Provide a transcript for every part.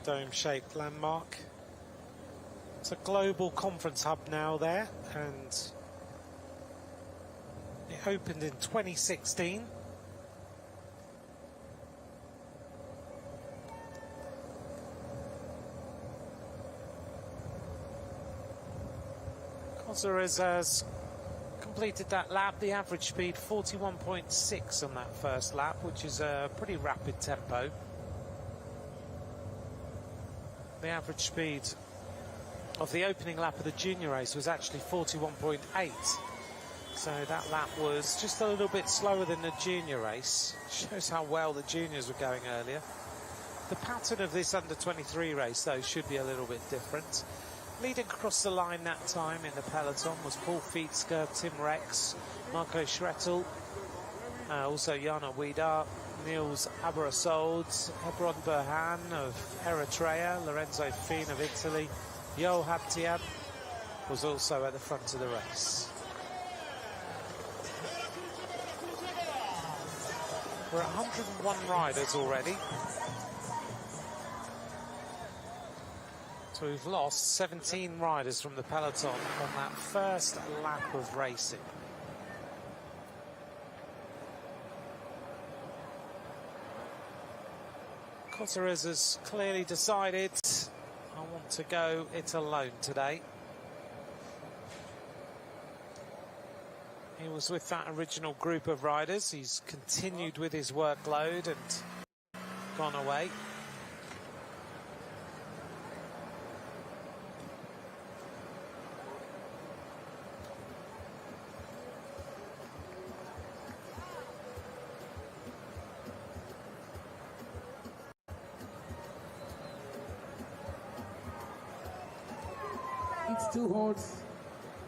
dome-shaped landmark. It's a global conference hub now there, and it opened in 2016. Cosarez has completed that lap. The average speed 41.6 on that first lap, which is a pretty rapid tempo. The average speed of the opening lap of the junior race was actually 41.8. So that lap was just a little bit slower than the junior race. Shows how well the juniors were going earlier. The pattern of this under-23 race, though, should be a little bit different. Leading across the line that time in the peloton was Paul Fietske, Tim Rex, Marco Schrettel, also Jana Wiedar, Niels Abrasold, Hebron Berhan of Eritrea, Lorenzo Fien of Italy, Yo Habtiab was also at the front of the race. We're at 101 riders already. So we've lost 17 riders from the peloton on that first lap of racing. Cosarez has clearly decided, I want to go it alone today. He was with that original group of riders. He's continued with his workload and gone away. It's too hot,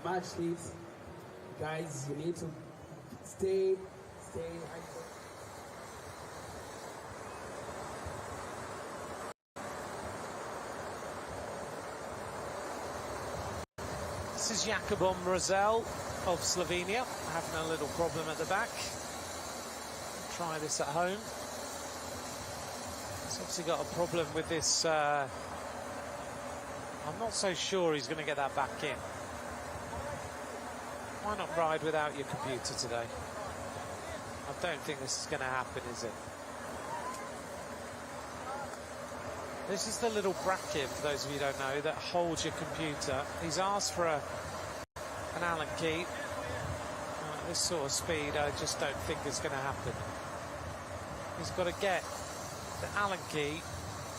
match leaves. Guys, you need to stay hydrated. This is Jakobom Rosell of Slovenia, having a little problem at the back. Try this at home. He's obviously got a problem with this. I'm not so sure he's going to get that back in. Why not ride without your computer today? I don't think this is going to happen, is it? This is the little bracket, for those of you who don't know, that holds your computer. He's asked for an Allen key. This sort of speed, I just don't think is going to happen. He's got to get the Allen key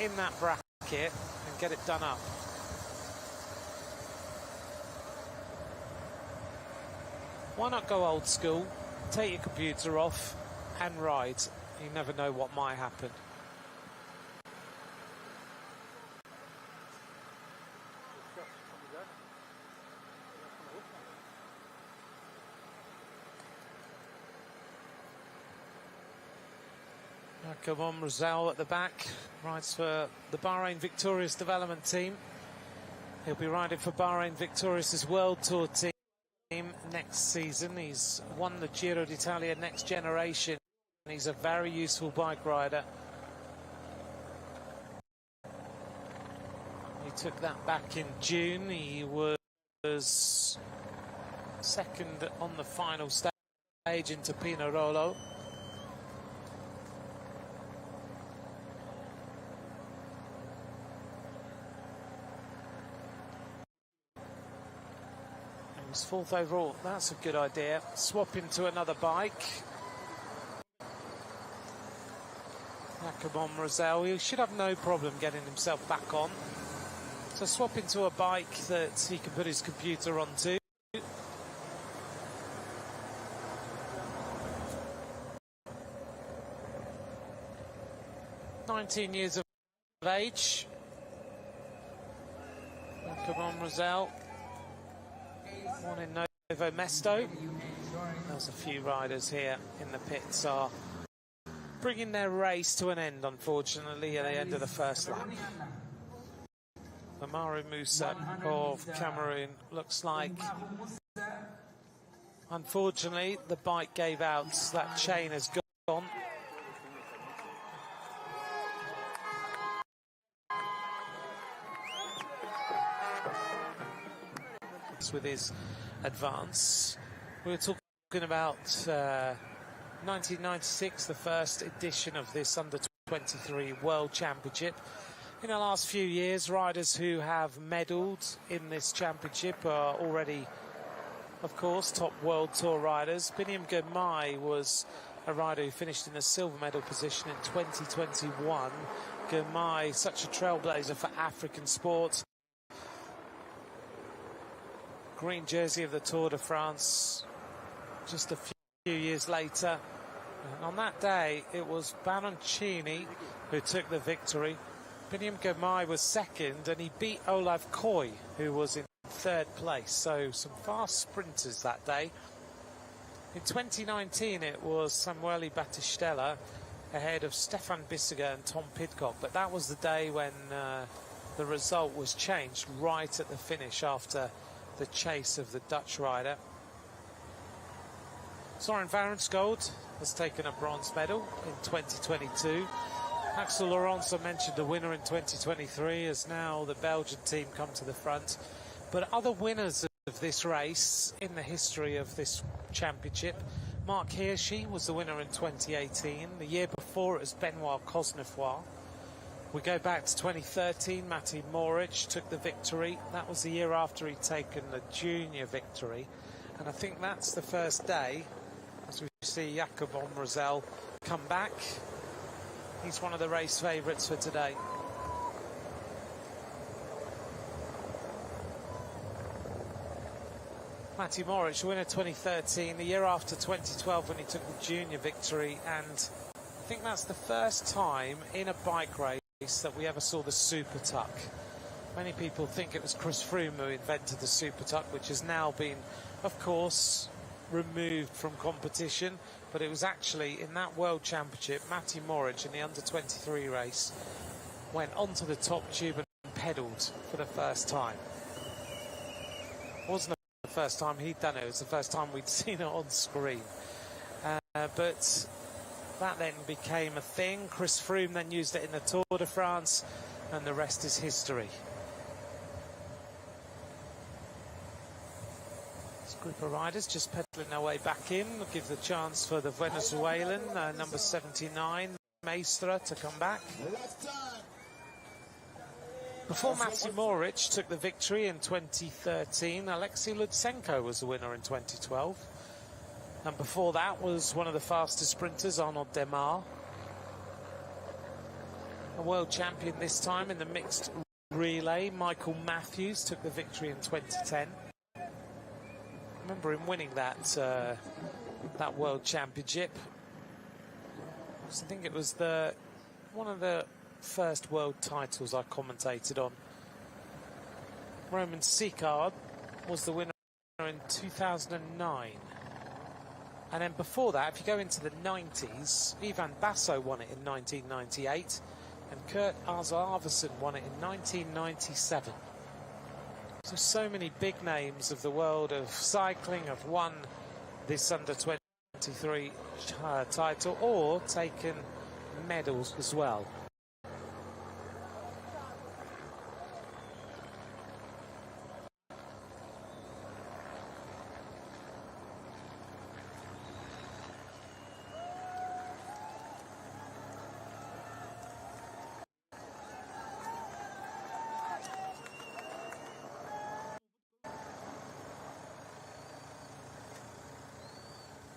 in that bracket and get it done up. Why not go old school, take your computer off and ride? You never know what might happen. Jakobom Rosell at the back, rides for the Bahrain Victorious development team. He'll be riding for Bahrain Victorious' World Tour team next season. He's won the Giro d'Italia Next Generation. He's a very useful bike rider. He took that back in June. He was second on the final stage into Pinerolo. He's fourth overall. That's a good idea. Swap into another bike. Jakobom Rosell, he should have no problem getting himself back on. So swap into a bike that he can put his computer onto. 19 years of age. Jakobom Rosell. One in Novo Mesto. There's a few riders here in the pits are bringing their race to an end, unfortunately, at the end of the first lap. Amaru Musa of Cameroon looks like, unfortunately, the bike gave out. That chain has gone. with his advance. We were talking about 1996, the first edition of this Under-23 World Championship. In the last few years, riders who have medalled in this championship are already, of course, top World Tour riders. Biniam Girmay was a rider who finished in the silver medal position in 2021. Girmay, such a trailblazer for African sport. Green jersey of the Tour de France just a few years later. And on that day, it was Baroncini who took the victory. Biniam Girmay was second, and he beat Olav Koy, who was in third place. So some fast sprinters that day. In 2019, it was Samuele Battistella ahead of Stefan Bissegger and Tom Pidcock. But that was the day when the result was changed right at the finish after the chase of the Dutch rider. Soren Varenskold has taken a bronze medal in 2022. Axel Laurence, I mentioned, the winner in 2023, as now the Belgian team come to the front. But other winners of this race in the history of this championship, Mark Hirschi was the winner in 2018. The year before, it was Benoit Cosnefroy. We go back to 2013, Matej Moric took the victory. That was the year after he'd taken the junior victory. And I think that's the first day, as we see Jakob Omrosel come back. He's one of the race favourites for today. Matej Moric, winner 2013, the year after 2012 when he took the junior victory. And I think that's the first time in a bike race that we ever saw the Super Tuck. Many people think it was Chris Froome who invented the Super Tuck, which has now been, of course, removed from competition. But it was actually in that World Championship, Matej Moric in the Under-23 race went onto the top tube and pedalled for the first time. It wasn't the first time he'd done it, it was the first time we'd seen it on screen. But that then became a thing. Chris Froome then used it in the Tour de France, and the rest is history. This group of riders just pedaling their way back in. We'll give the chance for the Venezuelan, number 79, Maestra, to come back. Before Matej Moric took the victory in 2013, Alexei Lutsenko was the winner in 2012. And before that was one of the fastest sprinters, Arnaud Démare. A world champion this time in the mixed relay, Michael Matthews took the victory in 2010. I remember him winning that world championship. I think it was one of the first world titles I commentated on. Roman Sicard was the winner in 2009. And then before that, if you go into the 90s, Ivan Basso won it in 1998, and Kurt Arvidsson won it in 1997. So many big names of the world of cycling have won this Under-23 title or taken medals as well.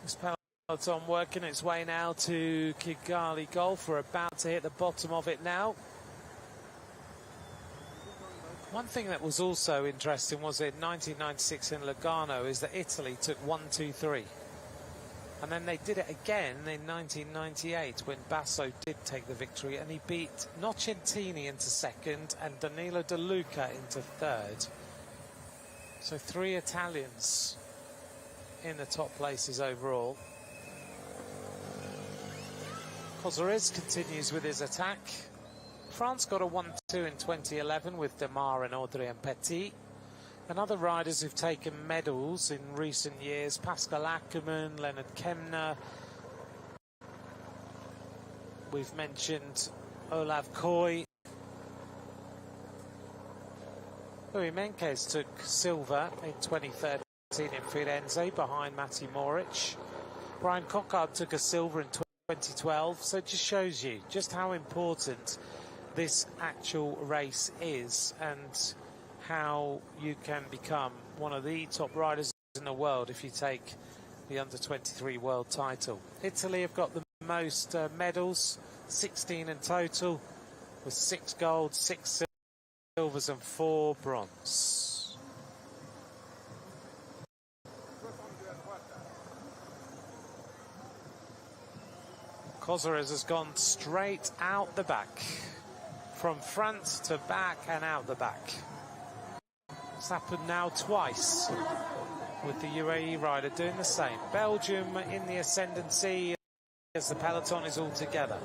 This peloton working its way now to Kigali Golf. We're about to hit the bottom of it now. One thing that was also interesting was in 1996 in Lugano is that Italy took 1, 2, 3. And then they did it again in 1998 when Basso did take the victory, and he beat Nocentini into second and Danilo De Luca into third. So 3 Italians in the top places overall. Cosrez continues with his attack. France got a 1-2 in 2011 with Démare and Audrien Petit. And other riders who've taken medals in recent years, Pascal Ackermann, Leonard Kemner. We've mentioned Olav Koy. Louis Menkes took silver in 2013 in Firenze behind Matej Moric. Brian Cockard took a silver in 2012, so it just shows you just how important this actual race is and how you can become one of the top riders in the world if you take the under-23 world title. Italy have got the most medals, 16 in total, with 6 gold, 6 silvers and 4 bronze. Cosarez has gone straight out the back, from front to back and out the back. It's happened now twice, with the UAE rider doing the same. Belgium in the ascendancy as the peloton is all together.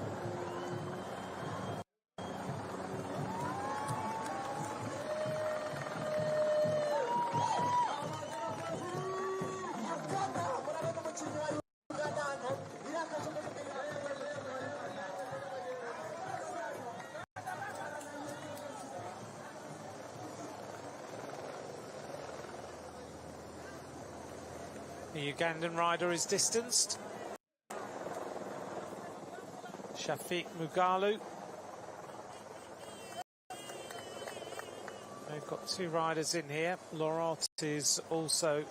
The Ugandan rider is distanced. Shafiq Mugalu. They've got 2 riders in here. Laurent is also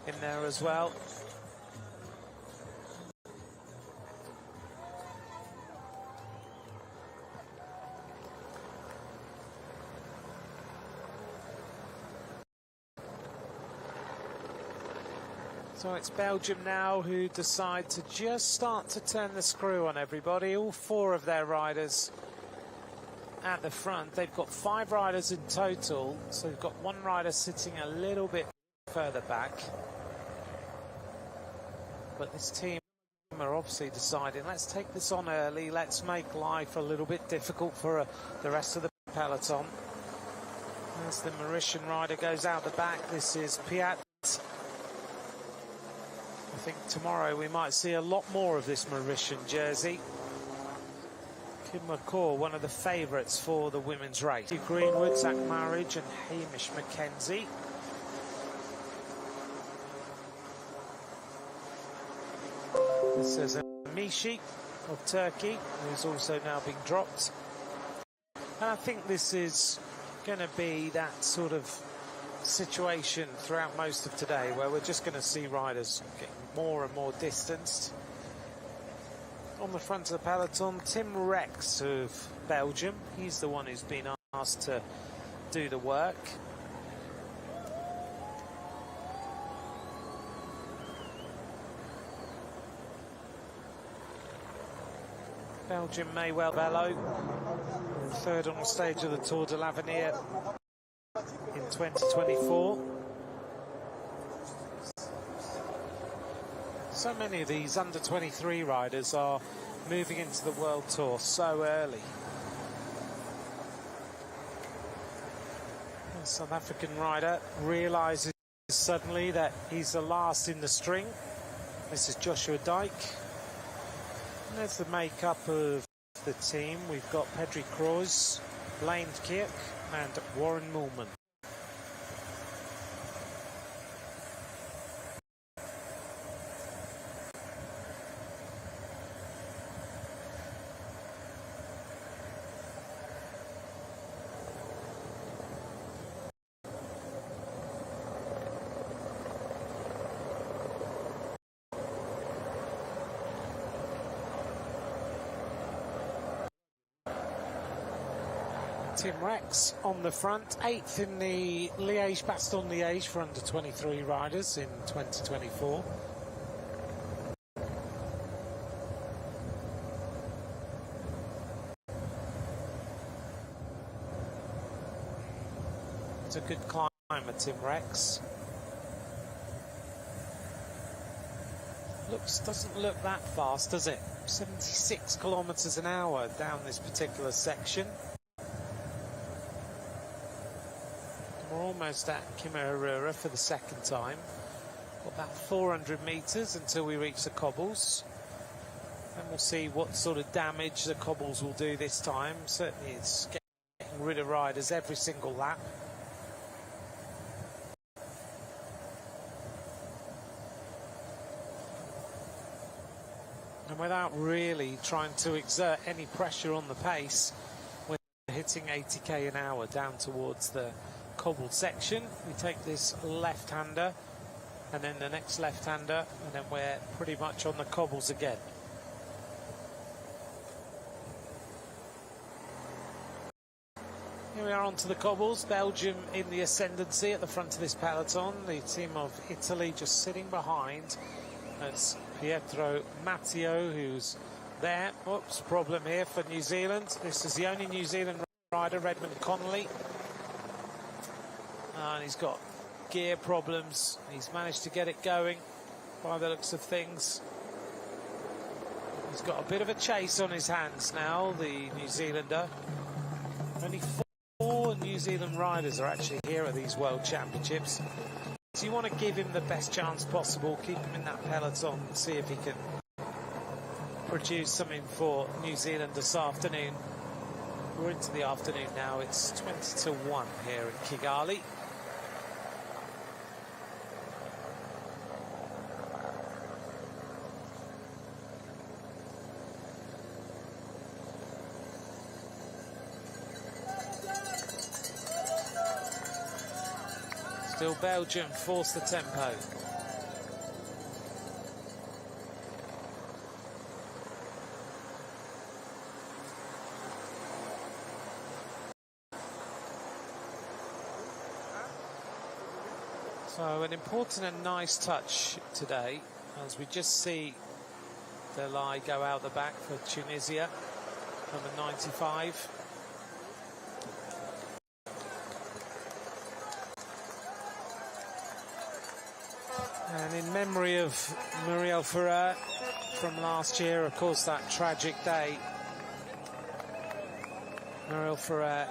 in there as well. So it's Belgium now who decide to just start to turn the screw on everybody. All 4 of their riders at the front. They've got 5 riders in total, so they've got 1 rider sitting a little bit further back. But this team are obviously deciding, let's take this on early, let's make life a little bit difficult for the rest of the peloton. As the Mauritian rider goes out the back, this is Piat. I think tomorrow we might see a lot more of this Mauritian jersey. Kim McCaw, one of the favourites for the women's race. Greenwood, Zach Marriage and Hamish McKenzie. This is Mishi of Turkey, who's also now being dropped. And I think this is going to be that sort of situation throughout most of today, where we're just going to see riders getting more and more distanced. On the front of the peloton, Tim Rex of Belgium. He's the one who's been asked to do the work. Belgium may well Bello, 3rd on the stage of the Tour de l'Avenir in 2024. So many of these under-23 riders are moving into the World Tour so early. The South African rider realises suddenly that he's the last in the string. This is Joshua Dyke. And there's the makeup of the team. We've got Pedri Kroos, Blaine Kirk and Warren Moolman. Tim Rex on the front, 8th in the Liège-Bastogne-Liège for under-23 riders in 2024. It's a good climber, Tim Rex. Doesn't look that fast, does it? 76 kilometers an hour down this particular section. We're almost at Kimerarura for the 2nd time. Got about 400 metres until we reach the cobbles. And we'll see what sort of damage the cobbles will do this time. Certainly it's getting getting rid of riders every single lap. And without really trying to exert any pressure on the pace, we're hitting 80k an hour down towards the cobbled section. We take this left-hander and then the next left-hander, and then we're pretty much on the cobbles again. Here we are onto the cobbles. Belgium in the ascendancy at the front of this peloton. The team of Italy just sitting behind. That's Pietro Matteo, who's there. Oops, problem here for New Zealand. This is the only New Zealand rider, Redmond Connolly. And he's got gear problems. He's managed to get it going by the looks of things. He's got a bit of a chase on his hands now, the New Zealander. Only 4 New Zealand riders are actually here at these World Championships. So you want to give him the best chance possible, keep him in that peloton, and see if he can produce something for New Zealand this afternoon. We're into the afternoon now. It's 20 to 1 here in Kigali. Still Belgium force the tempo. So an important and nice touch today, as we just see Delay go out the back for Tunisia, number 95. And in memory of Muriel Ferrer from last year, of course, that tragic day, Muriel Ferrer,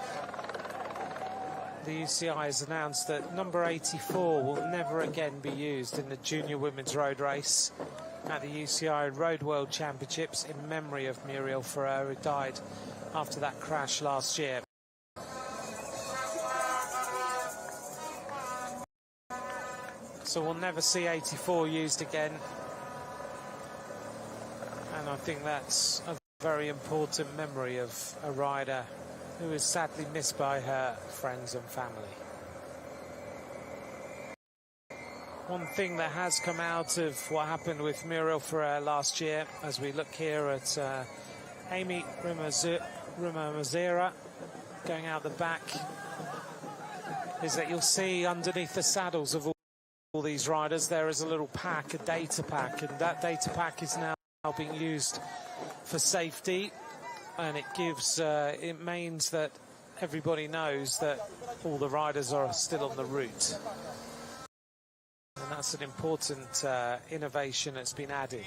the UCI has announced that number 84 will never again be used in the junior women's road race at the UCI Road World Championships in memory of Muriel Ferrer, who died after that crash last year. So we'll never see 84 used again. And I think that's a very important memory of a rider who is sadly missed by her friends and family. One thing that has come out of what happened with Muriel Ferrer last year, as we look here at Amy Rimmer-Mazera going out the back, is that you'll see underneath the saddles of all these riders there is a little pack, a data pack, and that data pack is now being used for safety, and it gives it means that everybody knows that all the riders are still on the route, and that's an important innovation that's been added.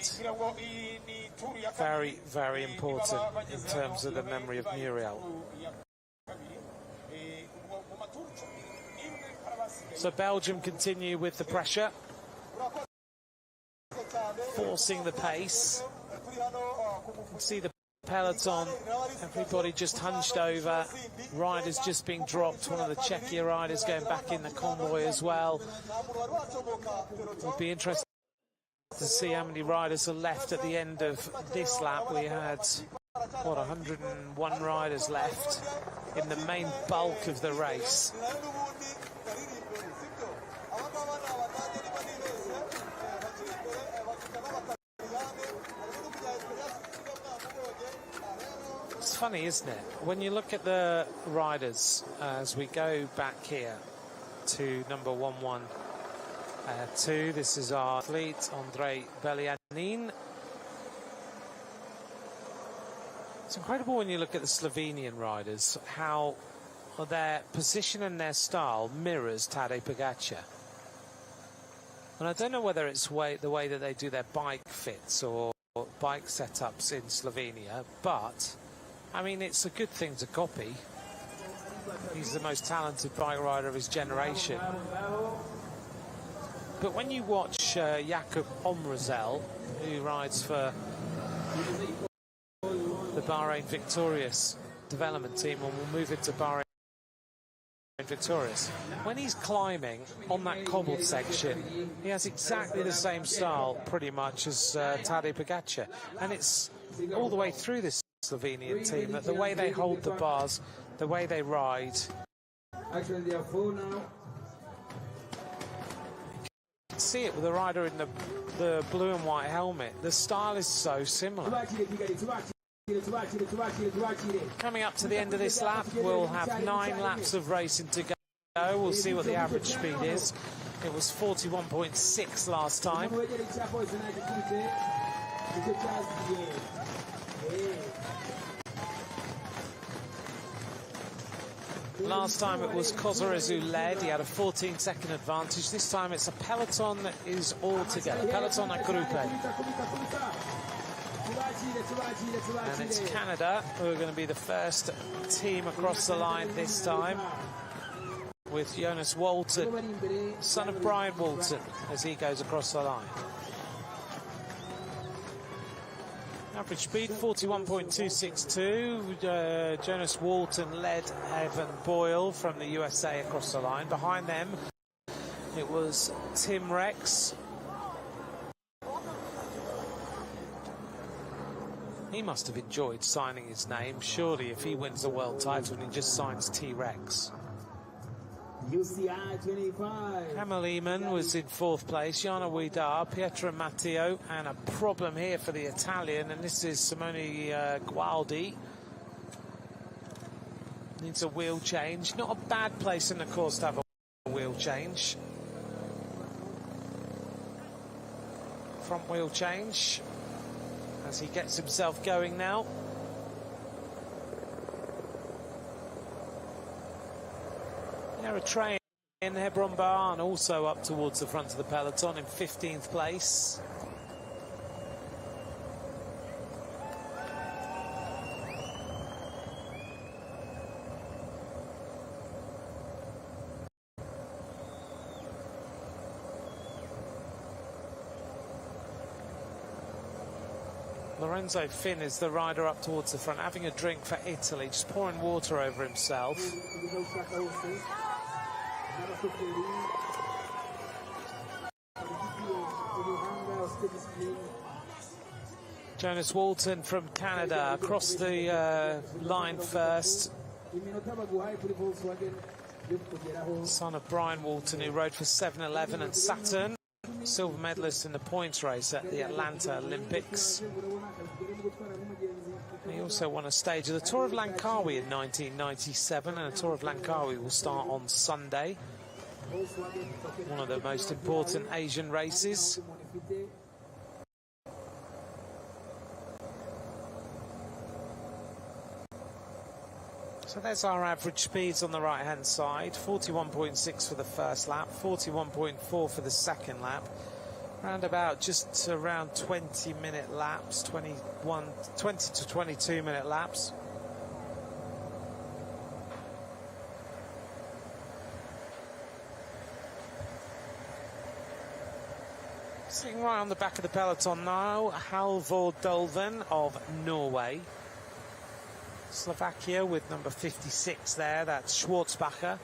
Very, very important in terms of the memory of Muriel. So Belgium continue with the pressure, forcing the pace. See the peloton, everybody just hunched over, riders just being dropped, one of the Czechia riders going back in the convoy as well. It'll be interesting to see how many riders are left at the end of this lap. We had, what, 101 riders left in the main bulk of the race. It's funny, isn't it? When you look at the riders, as we go back here to number 112, this is our athlete, Andrei Belianin. It's incredible when you look at the Slovenian riders, how their position and their style mirrors Tadej Pogačar. And I don't know whether it's the way that they do their bike fits or bike setups in Slovenia, but I mean, it's a good thing to copy. He's the most talented bike rider of his generation. But when you watch Jakob Omrazel, who rides for the Bahrain Victorious development team, and we'll move into Bahrain victorious. When he's climbing on that cobbled section, he has exactly the same style, pretty much, as Tadej Pogačar. And it's all the way through this Slovenian team, that the way they hold the bars, the way they ride. Actually, they are full now. You can see it with the rider in the blue and white helmet. The style is so similar. Coming up to the end of this lap, we'll have 9 laps of racing to go. We'll see what the average speed is. It was 41.6 last time. Last time it was Kozores who led. He had a 14-second advantage. This time it's a peloton that is all together. Peloton a Gruppe. And it's Canada who are going to be the first team across the line this time, with Jonas Walton, son of Brian Walton, as he goes across the line. Average speed 41.262. Jonas Walton led Evan Boyle from the USA across the line. Behind them it was Tim Rex. He must have enjoyed signing his name, surely, if he wins the world title and he just signs T-Rex. UCI 25. Kamil Lehmann was in 4th place. Jana Widar, Pietro Matteo, and a problem here for the Italian, and this is Simone Gualdi. Needs a wheel change. Not a bad place in the course to have a wheel change. Front wheel change as he gets himself going now. Eritrean Hebron Bahan also up towards the front of the peloton in 15th place. Lorenzo Finn is the rider up towards the front, having a drink for Italy, just pouring water over himself. Jonas Walton from Canada across the line first. Son of Brian Walton, who rode for 7-Eleven and Saturn. Silver medalist in the points race at the Atlanta Olympics. He also won a stage of the Tour of Langkawi in 1997, and the Tour of Langkawi will start on Sunday. One of the most important Asian races. So there's our average speeds on the right-hand side. 41.6 for the first lap, 41.4 for the second lap. Round about just around 20-minute laps, 20 to 22-minute laps. Sitting right on the back of the peloton now, Halvor Dolven of Norway. Slovakia with number 56 there, that's Schwarzbacher.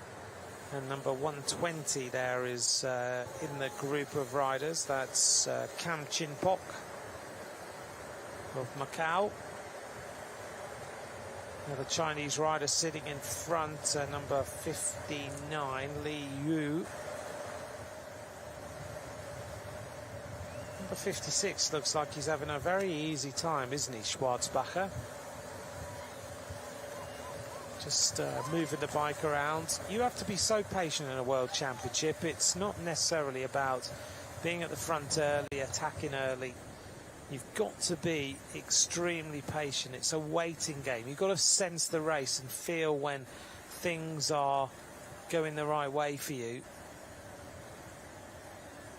And number 120 there is in the group of riders, that's Kam Chin-pok of Macau. Another Chinese rider sitting in front, number 59, Li Yu. Number 56 looks like he's having a very easy time, isn't he, Schwarzbacher? Just moving the bike around. You have to be so patient in a World Championship. It's not necessarily about being at the front early, attacking early. You've got to be extremely patient. It's a waiting game. You've got to sense the race and feel when things are going the right way for you.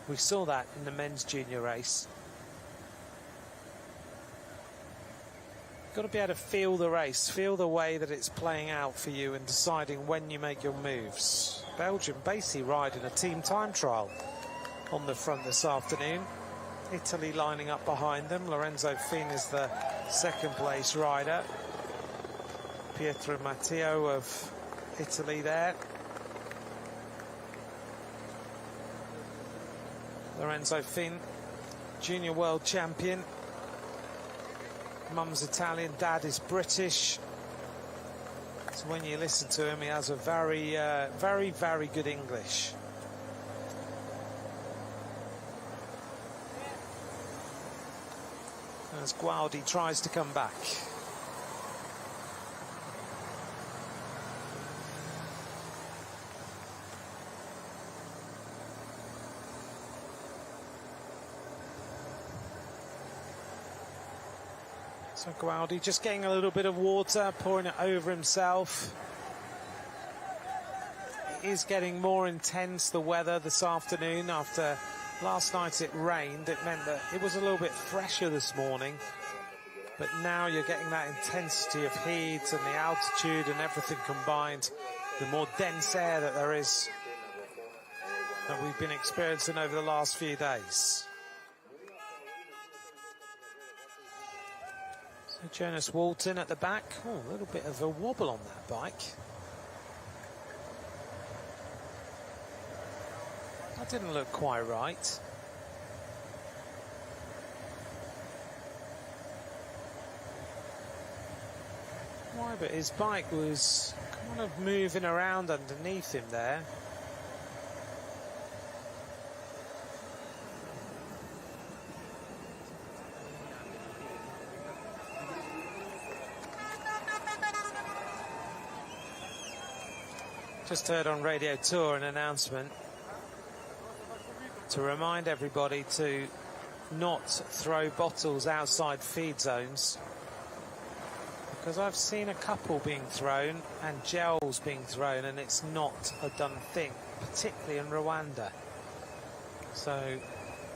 We saw that in the men's junior race. Got to be able to feel the race, feel the way that it's playing out for you and deciding when you make your moves. Belgium basically riding a team time trial on the front this afternoon. Italy lining up behind them. Lorenzo Finn is the second place rider. Pietro Matteo of Italy there. Lorenzo Finn, junior world champion. Mum's Italian, dad is British. So when you listen to him, he has a very, very good English. As Gualdi tries to come back. So Gualdi just getting a little bit of water, pouring it over himself. It is getting more intense, the weather this afternoon. After last night it rained, it meant that it was a little bit fresher this morning. But now you're getting that intensity of heat and the altitude and everything combined. The more dense air that there is that we've been experiencing over the last few days. So Jonas Walton at the back. Oh, a little bit of a wobble on that bike. That didn't look quite right. Why, but his bike was kind of moving around underneath him there. Just heard on Radio Tour an announcement to remind everybody to not throw bottles outside feed zones, because I've seen a couple being thrown and gels being thrown, and it's not a done thing, particularly in Rwanda. So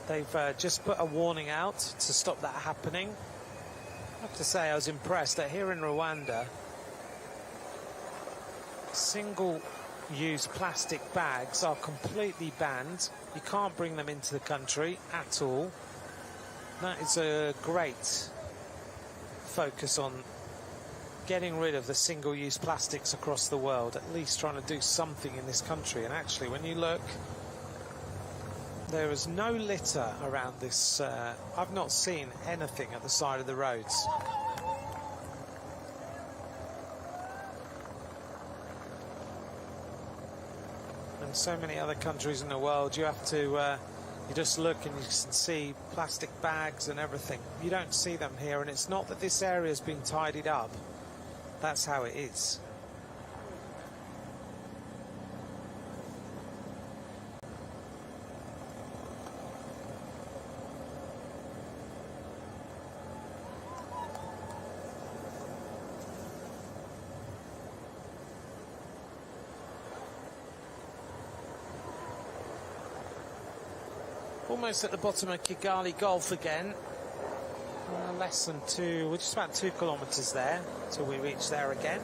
they've just put a warning out to stop that happening. I have to say I was impressed that here in Rwanda, single-use plastic bags are completely banned. You can't bring them into the country at all. That is a great focus on getting rid of the single-use plastics across the world, at least trying to do something in this country. And actually, when you look, there is no litter around this. I've not seen anything at the side of the roads. And so many other countries in the world, you have to, you just look and you can see plastic bags and everything. You don't see them here, and it's not that this area is being tidied up. That's how it is. Almost at the bottom of Kigali Gulf again. Less than we're just about 2 kilometres there till we reach there again.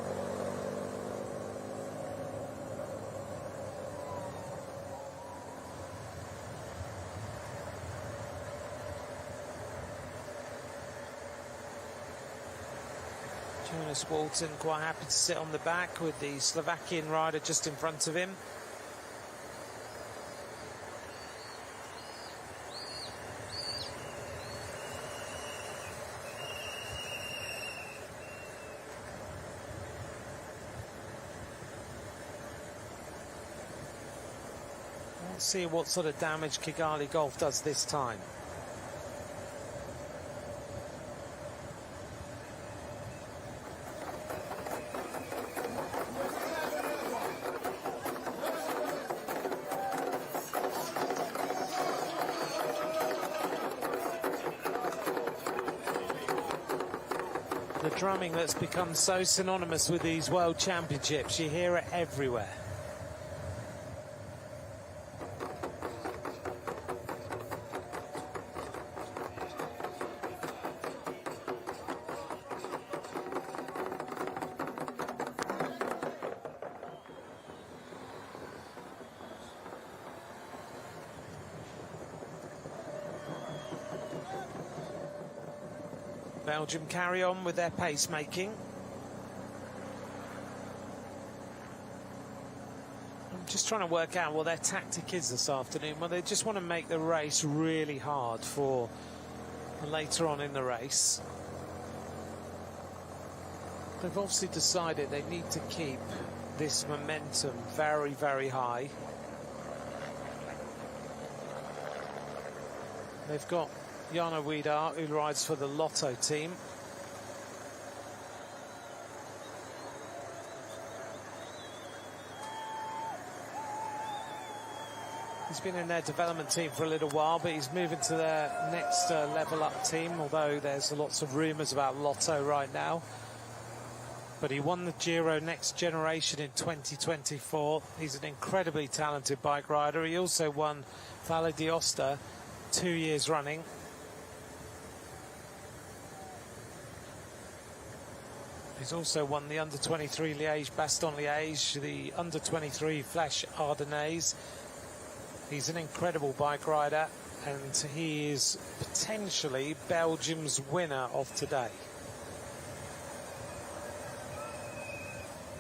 Jonas Walton quite happy to sit on the back with the Slovakian rider just in front of him. Let's see what sort of damage Kigali Gulf does this time. The drumming that's become so synonymous with these World Championships, you hear it everywhere. Belgium carry on with their pacemaking. And just trying to work out what their tactic is this afternoon. Well, they just want to make the race really hard for later on in the race. They've obviously decided they need to keep this momentum very, very high. They've got Jarno Wiedaert, who rides for the Lotto team. He's been in their development team for a little while, but he's moving to their next level up team, although there's lots of rumours about Lotto right now. But he won the Giro Next Generation in 2024. He's an incredibly talented bike rider. He also won Valle d'Aosta 2 years running. He's also won the under-23 Liège-Bastogne-Liège, the under-23 Flèche Ardennaises. He's an incredible bike rider, and he is potentially Belgium's winner of today.